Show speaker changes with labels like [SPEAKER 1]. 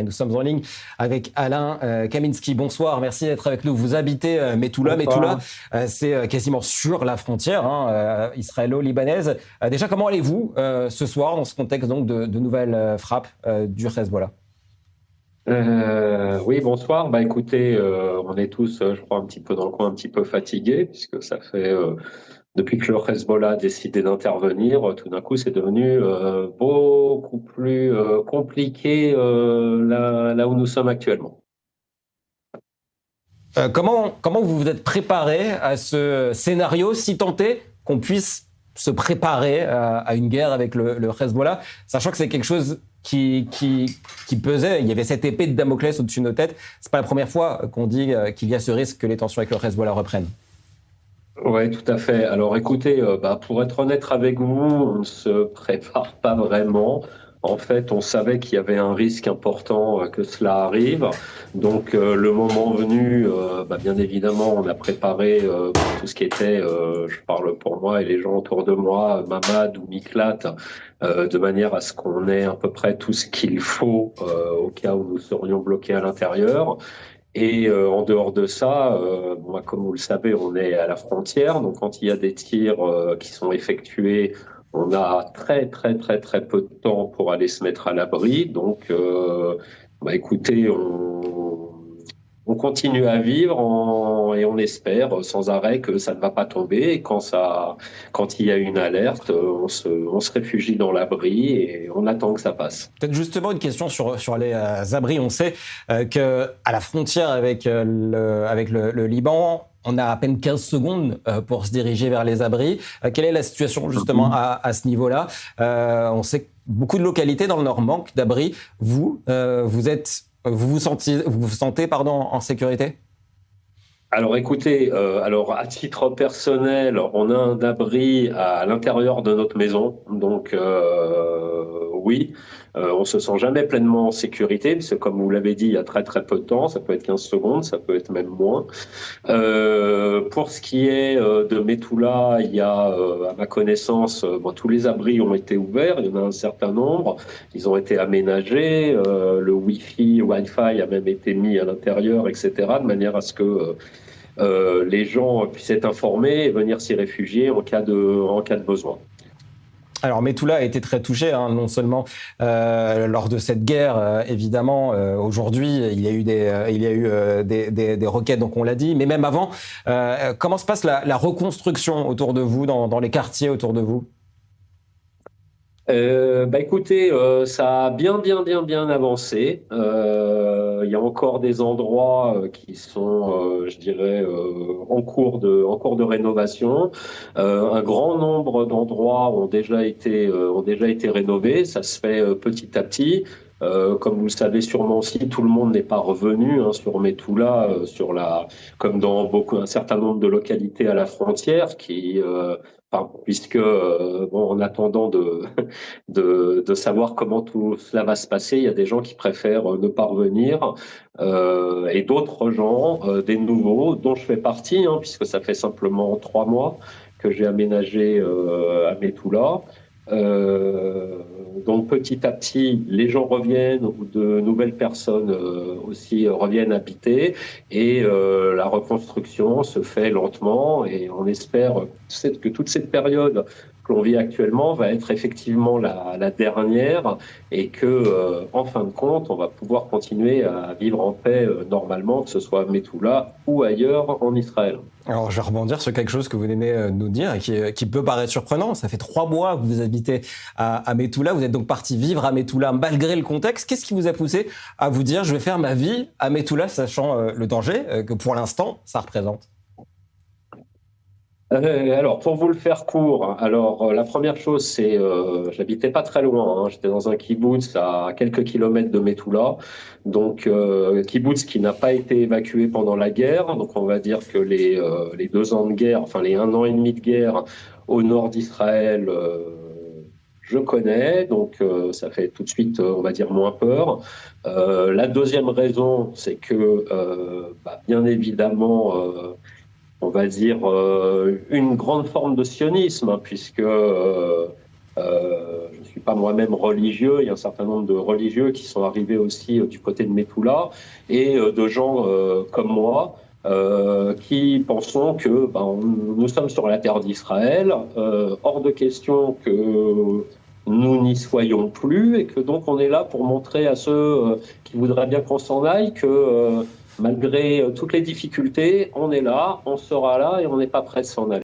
[SPEAKER 1] Nous sommes en ligne avec Alain Kaminski. Bonsoir, merci d'être avec nous. Vous habitez Mettoula.
[SPEAKER 2] Bonsoir.
[SPEAKER 1] Mettoula, c'est quasiment sur la frontière israélo-libanaise. Déjà, comment allez-vous ce soir dans ce contexte donc de nouvelles frappes du Hezbollah?
[SPEAKER 2] Oui, bonsoir. Bah écoutez, on est tous, je crois, un petit peu dans le coin, un petit peu fatigués, puisque ça fait depuis que le Hezbollah a décidé d'intervenir, tout d'un coup, c'est devenu beaucoup plus compliqué là où nous sommes actuellement.
[SPEAKER 1] Comment vous vous êtes préparé à ce scénario, si tant est qu'on puisse se préparer à une guerre avec le Hezbollah, sachant que c'est quelque chose qui pesait. Il y avait cette épée de Damoclès au-dessus de nos têtes. C'est pas la première fois qu'on dit qu'il y a ce risque que les tensions avec le Hezbollah reprennent.
[SPEAKER 2] Oui, tout à fait. Alors écoutez, pour être honnête avec vous, on ne se prépare pas vraiment. En fait, on savait qu'il y avait un risque important que cela arrive. Donc le moment venu, bien évidemment, on a préparé tout ce qui était, je parle pour moi et les gens autour de moi, Mamad ou Miklat, de manière à ce qu'on ait à peu près tout ce qu'il faut au cas où nous serions bloqués à l'intérieur. Et en dehors de ça, moi, comme vous le savez, on est à la frontière. Donc, quand il y a des tirs qui sont effectués, on a très, très, très, très peu de temps pour aller se mettre à l'abri. Donc, écoutez, on continue à vivre et on espère sans arrêt que ça ne va pas tomber. Et quand il y a une alerte, on se réfugie dans l'abri et on attend que ça passe.
[SPEAKER 1] Peut-être justement une question sur les abris. On sait qu'à la frontière avec le Liban, on a à peine 15 secondes pour se diriger vers les abris. Quelle est la situation justement à ce niveau-là? On sait que beaucoup de localités dans le Nord manquent d'abris. Vous vous sentez en sécurité?
[SPEAKER 2] Alors écoutez, à titre personnel, on a un abri à l'intérieur de notre maison, donc oui, on se sent jamais pleinement en sécurité, parce que comme vous l'avez dit, il y a très très peu de temps, ça peut être 15 secondes, ça peut être même moins. Pour ce qui est de Mettoula, il y a, à ma connaissance, tous les abris ont été ouverts, il y en a un certain nombre, ils ont été aménagés, le Wi-Fi a même été mis à l'intérieur, etc., de manière à ce que les gens puissent être informés et venir s'y réfugier en cas de besoin.
[SPEAKER 1] Alors Mettoula a été très touché, non seulement lors de cette guerre, évidemment. Aujourd'hui, il y a eu des requêtes, donc on l'a dit, mais même avant. Comment se passe la reconstruction autour de vous, dans les quartiers autour de vous?
[SPEAKER 2] Écoutez, ça a bien avancé. Il y a encore des endroits qui sont, je dirais, en cours de rénovation. Un grand nombre d'endroits ont déjà été rénovés. Ça se fait petit à petit. Comme vous le savez sûrement aussi, tout le monde n'est pas revenu sur Mettoula, comme dans un certain nombre de localités à la frontière, puisque en attendant de savoir comment tout cela va se passer, il y a des gens qui préfèrent ne pas revenir, et d'autres gens, des nouveaux, dont je fais partie, puisque ça fait simplement 3 mois que j'ai aménagé à Mettoula. Donc petit à petit, les gens reviennent ou de nouvelles personnes aussi reviennent habiter et la reconstruction se fait lentement et on espère que toute cette période que l'on vit actuellement va être effectivement la dernière et que en fin de compte, on va pouvoir continuer à vivre en paix normalement, que ce soit à Mettoula ou ailleurs en Israël.
[SPEAKER 1] Alors, je vais rebondir sur quelque chose que vous venez de nous dire et qui peut paraître surprenant. Ça fait 3 mois que vous habitez à Mettoula. Vous êtes donc parti vivre à Mettoula malgré le contexte. Qu'est-ce qui vous a poussé à vous dire je vais faire ma vie à Mettoula, sachant le danger que pour l'instant ça représente?
[SPEAKER 2] Alors, pour vous le faire court, la première chose, c'est, j'habitais pas très loin, j'étais dans un kibbutz à quelques kilomètres de Mettoula, donc kibbutz qui n'a pas été évacué pendant la guerre, donc on va dire que les 2 ans de guerre, enfin les 1 an et demi de guerre au nord d'Israël, je connais, donc ça fait tout de suite, on va dire, moins peur. La deuxième raison, c'est que, bien évidemment, on va dire, une grande forme de sionisme, puisque Je ne suis pas moi-même religieux, il y a un certain nombre de religieux qui sont arrivés aussi du côté de Metula, et de gens comme moi, qui pensons que nous sommes sur la terre d'Israël, hors de question que nous n'y soyons plus, et que donc on est là pour montrer à ceux qui voudraient bien qu'on s'en aille que malgré toutes les difficultés, on est là, on sera là et on n'est pas prêt de s'en aller.